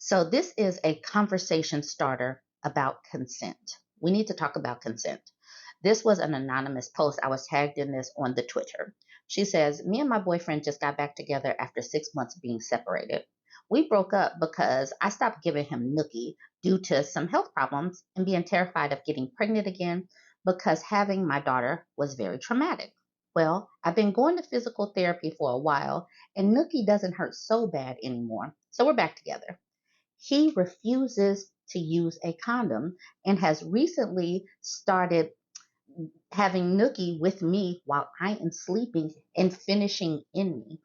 So this is a conversation starter about consent. We need to talk about consent. This was an anonymous post. I was tagged in this on the Twitter. She says, me and my boyfriend just got back together after 6 months being separated. We broke up because I stopped giving him nookie due to some health problems and being terrified of getting pregnant again because having my daughter was very traumatic. Well, I've been going to physical therapy for a while and nookie doesn't hurt so bad anymore. So we're back together. He refuses to use a condom and has recently started having nookie with me while I am sleeping and finishing in me.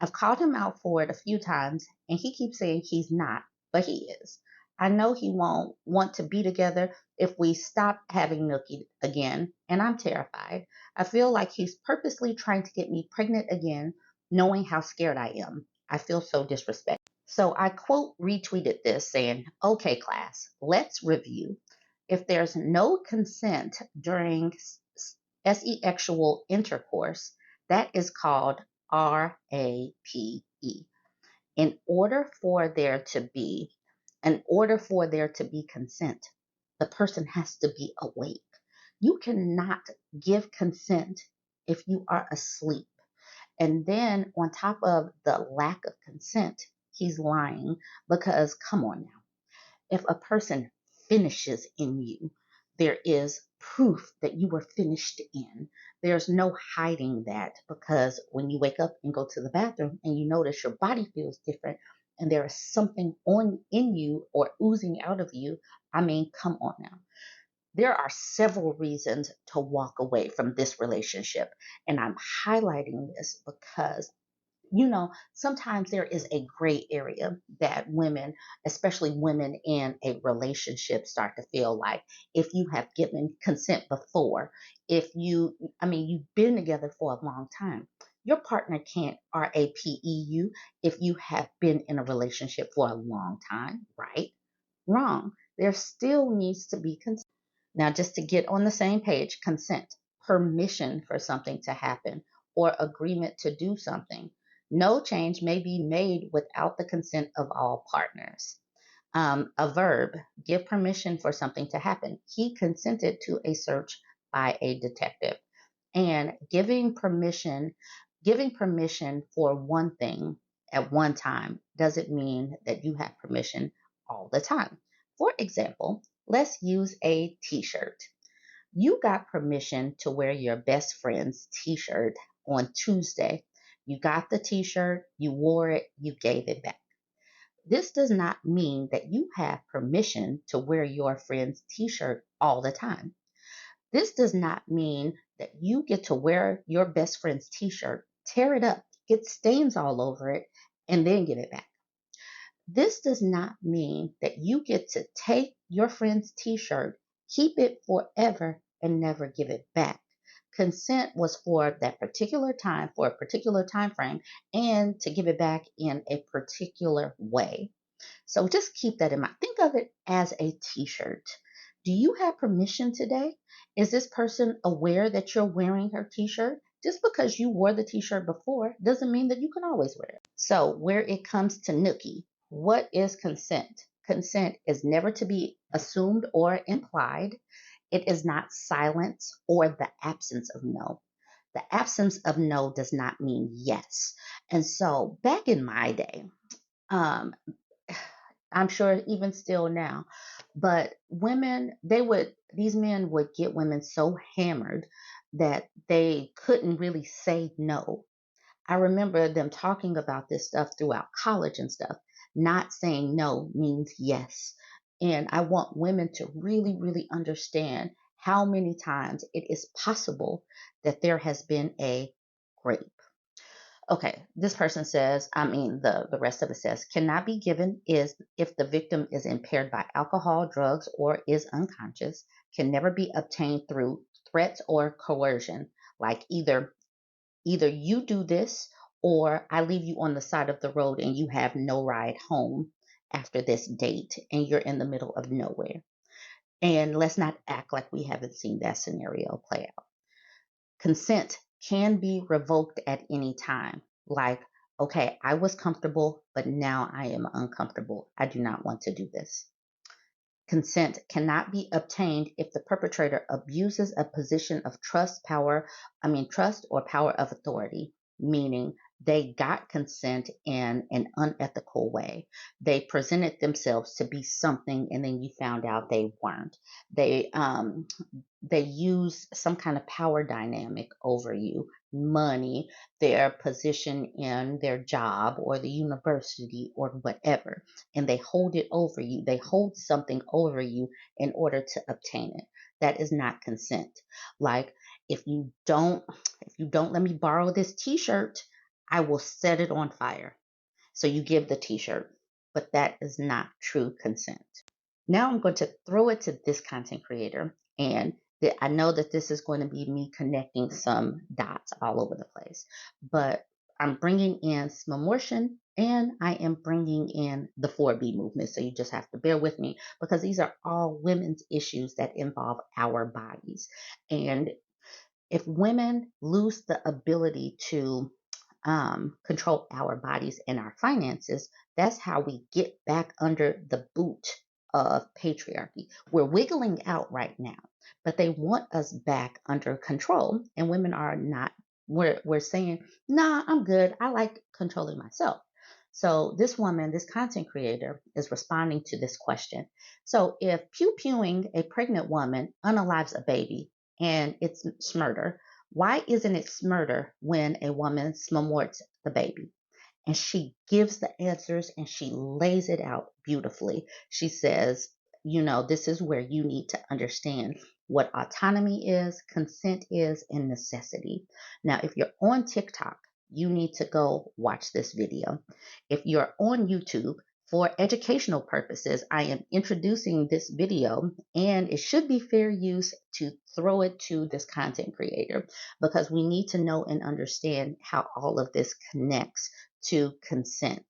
I've called him out for it a few times and he keeps saying he's not, but he is. I know he won't want to be together if we stop having nookie again, and I'm terrified. I feel like he's purposely trying to get me pregnant again, knowing how scared I am. I feel so disrespected. So I quote retweeted this saying, okay, class, let's review. If there's no consent during sexual intercourse, that is called RAPE. In order for there to be, in order for there to be consent, the person has to be awake. You cannot give consent if you are asleep. And then on top of the lack of consent, he's lying because come on now. If a person finishes in you, there is proof that you were finished in. There's no hiding that because when you wake up and go to the bathroom and you notice your body feels different and there is something on in you or oozing out of you, I mean, come on now. There are several reasons to walk away from this relationship. And I'm highlighting this because sometimes there is a gray area that women, especially women in a relationship, start to feel like if you have given consent before, you've been together for a long time. Your partner can't RAPE you if you have been in a relationship for a long time, right? Wrong. There still needs to be consent. Now, just to get on the same page, consent, permission for something to happen, or agreement to do something. No change may be made without the consent of all partners. A verb, give permission for something to happen. He consented to a search by a detective. And giving permission for one thing at one time doesn't mean that you have permission all the time. For example, let's use a t-shirt. You got permission to wear your best friend's t-shirt on Tuesday. You got the t-shirt, you wore it, you gave it back. This does not mean that you have permission to wear your friend's t-shirt all the time. This does not mean that you get to wear your best friend's t-shirt, tear it up, get stains all over it, and then give it back. This does not mean that you get to take your friend's t-shirt, keep it forever, and never give it back. Consent was for that particular time, for a particular time frame, and to give it back in a particular way. So just keep that in mind. Think of it as a t-shirt. Do you have permission today? Is this person aware that you're wearing her t-shirt? Just because you wore the t-shirt before doesn't mean that you can always wear it. So where it comes to nookie, what is consent? Consent is never to be assumed or implied. It is not silence or the absence of no. The absence of no does not mean yes. And so back in my day, um, I'm sure even still now, but these men would get women so hammered that they couldn't really say no. I remember them talking about this stuff throughout college and stuff. Not saying no means yes. And I want women to really, really understand how many times it is possible that there has been a rape. Okay, this person says, the rest of it says, cannot be given is if the victim is impaired by alcohol, drugs, or is unconscious, can never be obtained through threats or coercion, like either you do this or I leave you on the side of the road and you have no ride home after this date and you're in the middle of nowhere. And let's not act like we haven't seen that scenario play out. Consent can be revoked at any time, like Okay, I was comfortable, but now I am uncomfortable. I do not want to do this. Consent cannot be obtained if the perpetrator abuses a position of trust or power of authority, meaning they got consent in an unethical way. They presented themselves to be something and then you found out they weren't. They use some kind of power dynamic over you, money, their position in their job or the university or whatever, and they hold it over you. They hold something over you in order to obtain it. That is not consent. Like if you don't let me borrow this t-shirt, I will set it on fire. So you give the t-shirt, but that is not true consent. Now I'm going to throw it to this content creator, and I know that this is going to be me connecting some dots all over the place, but I'm bringing in Smamortion and I am bringing in the 4B movement. So you just have to bear with me because these are all women's issues that involve our bodies. And if women lose the ability to control our bodies and our finances, that's how we get back under the boot of patriarchy. We're wiggling out right now, but they want us back under control, and women are not. We're saying, nah, I'm good. I like controlling myself. So this woman, this content creator, is responding to this question. So if pew-pewing a pregnant woman unalives a baby and it's murder, why isn't it murder when a woman smorts the baby? And she gives the answers and she lays it out beautifully. She says, this is where you need to understand what autonomy is, consent is, and necessity. Now, if you're on TikTok, you need to go watch this video. If you're on YouTube, for educational purposes, I am introducing this video, and it should be fair use to throw it to this content creator because we need to know and understand how all of this connects to consent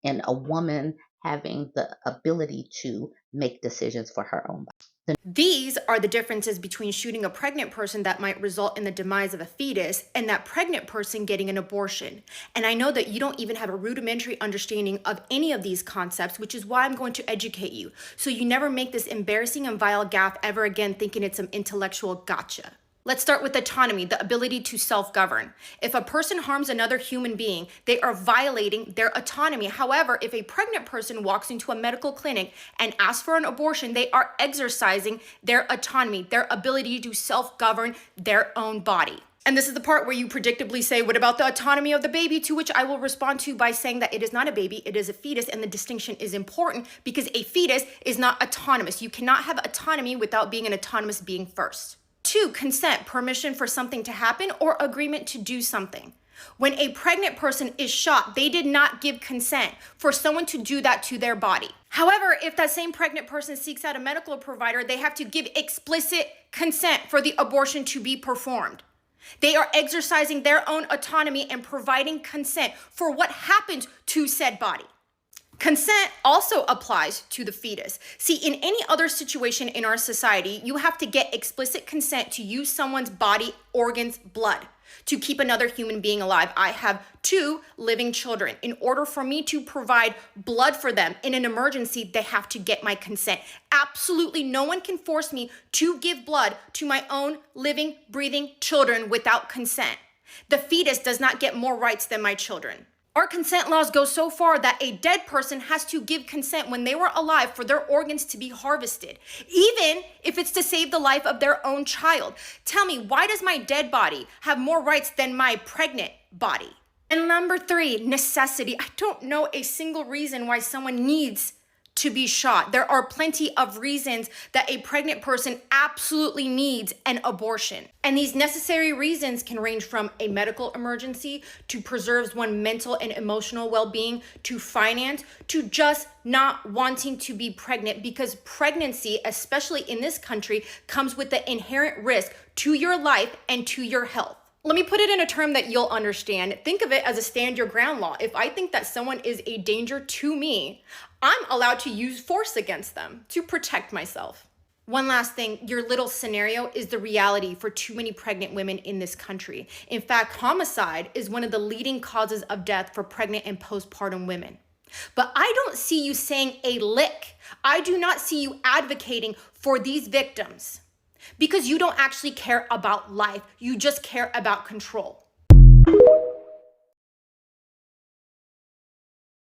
and a woman having the ability to make decisions for her own body. These are the differences between shooting a pregnant person that might result in the demise of a fetus and that pregnant person getting an abortion. And I know that you don't even have a rudimentary understanding of any of these concepts, which is why I'm going to educate you, so you never make this embarrassing and vile gaffe ever again thinking it's some intellectual gotcha. Let's start with autonomy, the ability to self-govern. If a person harms another human being, they are violating their autonomy. However, if a pregnant person walks into a medical clinic and asks for an abortion, they are exercising their autonomy, their ability to self-govern their own body. And this is the part where you predictably say, what about the autonomy of the baby? To which I will respond to by saying that it is not a baby, it is a fetus, and the distinction is important because a fetus is not autonomous. You cannot have autonomy without being an autonomous being first. 2, consent, permission for something to happen or agreement to do something. When a pregnant person is shot, they did not give consent for someone to do that to their body. However, if that same pregnant person seeks out a medical provider, they have to give explicit consent for the abortion to be performed. They are exercising their own autonomy and providing consent for what happens to said body. Consent also applies to the fetus. See, in any other situation in our society, you have to get explicit consent to use someone's body, organs, blood to keep another human being alive. I have 2 living children. In order for me to provide blood for them in an emergency, they have to get my consent. Absolutely no one can force me to give blood to my own living, breathing children without consent. The fetus does not get more rights than my children. Our consent laws go so far that a dead person has to give consent when they were alive for their organs to be harvested, even if it's to save the life of their own child. Tell me, why does my dead body have more rights than my pregnant body? And number 3, necessity. I don't know a single reason why someone needs to be shot. There are plenty of reasons that a pregnant person absolutely needs an abortion. And these necessary reasons can range from a medical emergency to preserves one's mental and emotional well-being to finance to just not wanting to be pregnant, because pregnancy, especially in this country, comes with the inherent risk to your life and to your health. Let me put it in a term that you'll understand. Think of it as a stand your ground law. If I think that someone is a danger to me, I'm allowed to use force against them to protect myself. One last thing, your little scenario is the reality for too many pregnant women in this country. In fact, homicide is one of the leading causes of death for pregnant and postpartum women. But I don't see you saying a lick. I do not see you advocating for these victims because you don't actually care about life. You just care about control.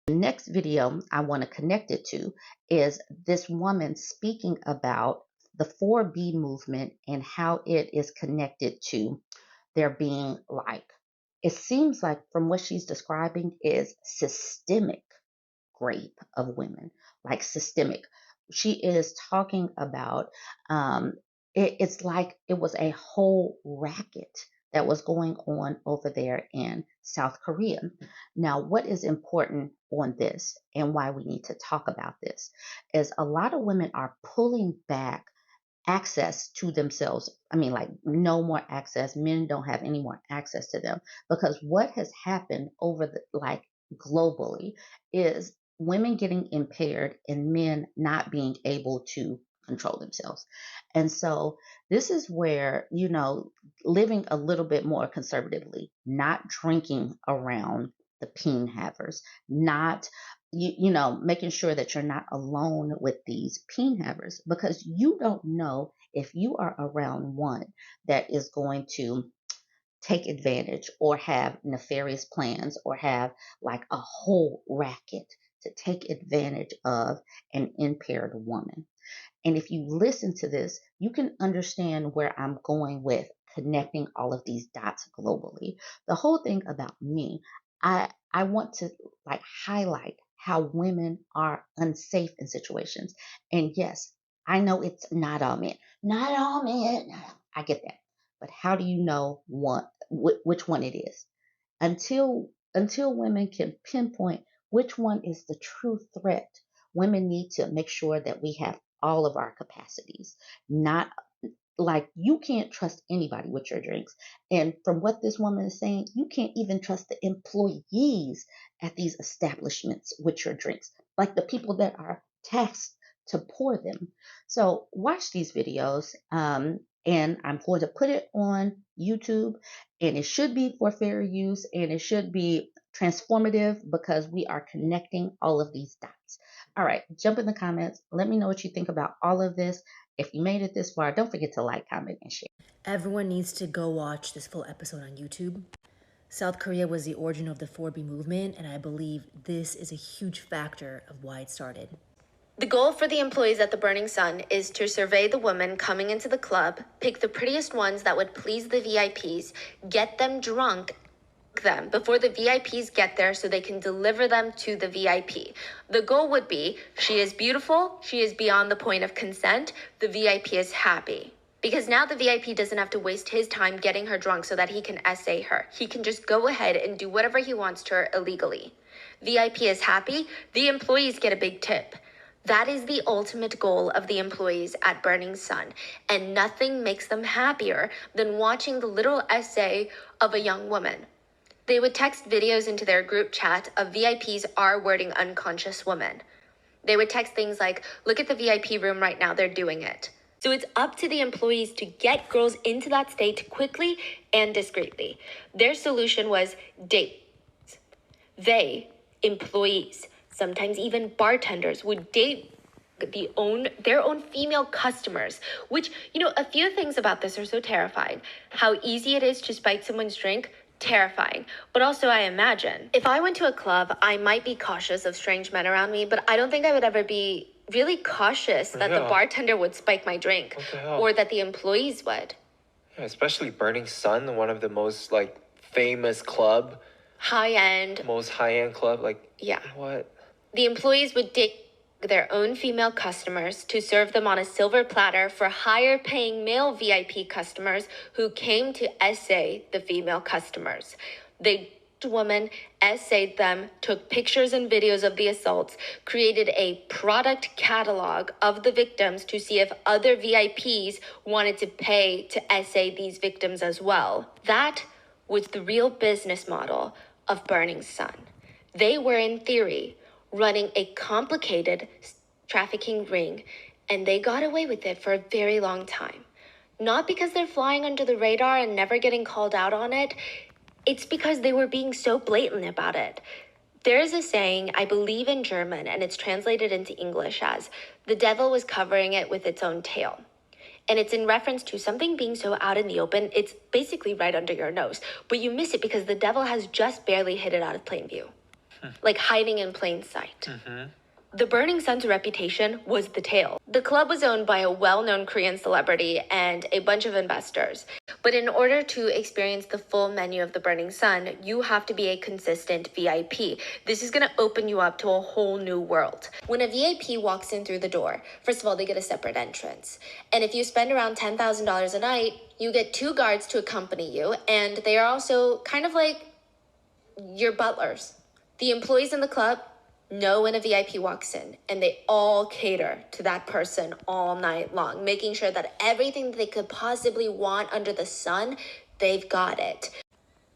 The next video I want to connect it to is this woman speaking about the 4B movement and how it is connected to there being like, it seems like from what she's describing is systemic rape of women, like systemic. She is talking about it's like it was a whole racket that was going on over there in South Korea. Now, what is important on this and why we need to talk about this is a lot of women are pulling back access to themselves. I mean, like, no more access. Men don't have any more access to them because what has happened over the like globally is women getting impaired and men not being able to control themselves. And so this is where, living a little bit more conservatively, not drinking around the peen havers, not making sure that you're not alone with these peen havers because you don't know if you are around one that is going to take advantage or have nefarious plans or have like a whole racket to take advantage of an impaired woman. And if you listen to this, you can understand where I'm going with connecting all of these dots globally. The whole thing about me, I want to like highlight how women are unsafe in situations. And yes, I know it's not all men. Not all men. I get that. But how do you know which one it is? Until women can pinpoint which one is the true threat, women need to make sure that we have all of our capacities, not like you can't trust anybody with your drinks. And from what this woman is saying, you can't even trust the employees at these establishments with your drinks, like the people that are tasked to pour them. So watch these videos. And I'm going to put it on YouTube, and it should be for fair use and it should be transformative because we are connecting all of these dots. All right, jump in the comments. Let me know what you think about all of this. If you made it this far, don't forget to like, comment, and share. Everyone needs to go watch this full episode on YouTube. South Korea was the origin of the 4B movement, and I believe this is a huge factor of why it started. The goal for the employees at the Burning Sun is to survey the women coming into the club, pick the prettiest ones that would please the VIPs, get them drunk them before the VIPs get there so they can deliver them to the VIP. The goal would be, she is beautiful, she is beyond the point of consent, the VIP is happy. Because now the VIP doesn't have to waste his time getting her drunk so that he can essay her. He can just go ahead and do whatever he wants to her illegally. VIP is happy, the employees get a big tip. That is the ultimate goal of the employees at Burning Sun, and nothing makes them happier than watching the little essay of a young woman. They would text videos into their group chat of VIPs R-wording unconscious women. They would text things like, look at the VIP room right now, they're doing it. So it's up to the employees to get girls into that state quickly and discreetly. Their solution was dates. They, employees, sometimes even bartenders, would date their own female customers, which, a few things about this are so terrifying. How easy it is to spike someone's drink, terrifying. But also, I imagine, if I went to a club, I might be cautious of strange men around me, but I don't think I would ever be really cautious that the bartender would spike my drink or that the employees would. Yeah, especially Burning Sun, one of the most famous club. Most high-end club. Yeah. What? The employees would date their own female customers to serve them on a silver platter for higher paying male VIP customers who came to essay the female customers. They women essayed them, took pictures and videos of the assaults, created a product catalog of the victims to see if other VIPs wanted to pay to essay these victims as well. That was the real business model of Burning Sun. They were, in theory, running a complicated trafficking ring And they got away with it for a very long time. Not because they're flying under the radar and never getting called out on it. It's because they were being so blatant about it. There is a saying, I believe in German, and it's translated into English as, the devil was covering it with its own tail. And it's in reference to something being so out in the open, it's basically right under your nose. But you miss it because the devil has just barely hid it out of plain view. Like hiding in plain sight. The Burning Sun's reputation was the tail. The club was owned by a well-known Korean celebrity and a bunch of investors. But in order to experience the full menu of the Burning Sun, you have to be a consistent VIP. This is going to open you up to a whole new world. When a VIP walks in through the door, first of all, they get a separate entrance. And if you spend around $10,000 a night, you get 2 guards to accompany you, and they are also kind of like your butlers. The employees in the club know when a VIP walks in, and they all cater to that person all night long, making sure that everything they could possibly want under the sun, they've got it.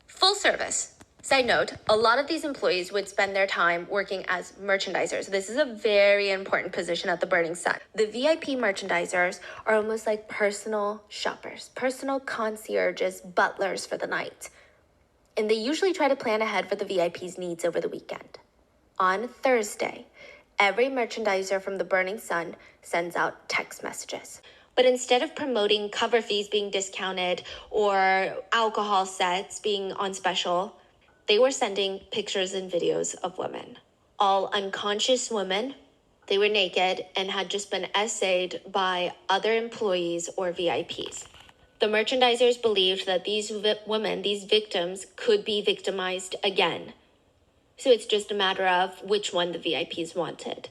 Full service. Side note, a lot of these employees would spend their time working as merchandisers. This is a very important position at the Burning Sun. The VIP merchandisers are almost like personal shoppers, personal concierges, butlers for the night. And they usually try to plan ahead for the VIP's needs over the weekend. On Thursday, every merchandiser from the Burning Sun sends out text messages. But instead of promoting cover fees being discounted or alcohol sets being on special, they were sending pictures and videos of women. All unconscious women. They were naked and had just been essayed by other employees or VIPs. The merchandisers believed that these women, these victims, could be victimized again. So it's just a matter of which one the VIPs wanted.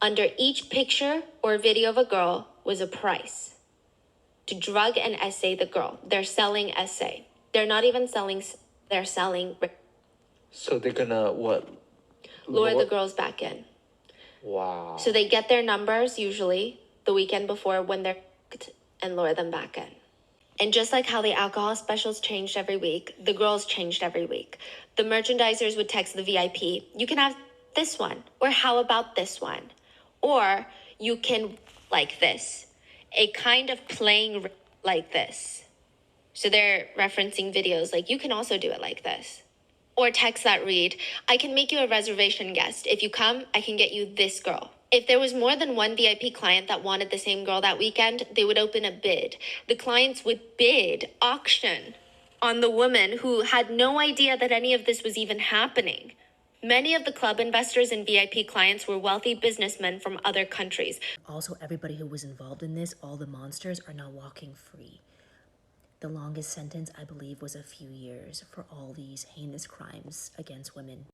Under each picture or video of a girl was a price. To drug and essay the girl. They're selling essay. They're not even selling, they're selling. So they're gonna what? Lure the girls back in. Wow. So they get their numbers usually the weekend before when they're and lure them back in. And just like how the alcohol specials changed every week, the girls changed every week. The merchandisers would text the VIP, you can have this one, or how about this one? Or you can like this, a kind of playing like this. So they're referencing videos like, you can also do it like this. Or text that read, I can make you a reservation guest. If you come, I can get you this girl. If there was more than one VIP client that wanted the same girl that weekend, they would open a bid. The clients would bid, auction, on the woman who had no idea that any of this was even happening. Many of the club investors and VIP clients were wealthy businessmen from other countries. Also, everybody who was involved in this, all the monsters, are now walking free. The longest sentence, I believe, was a few years for all these heinous crimes against women.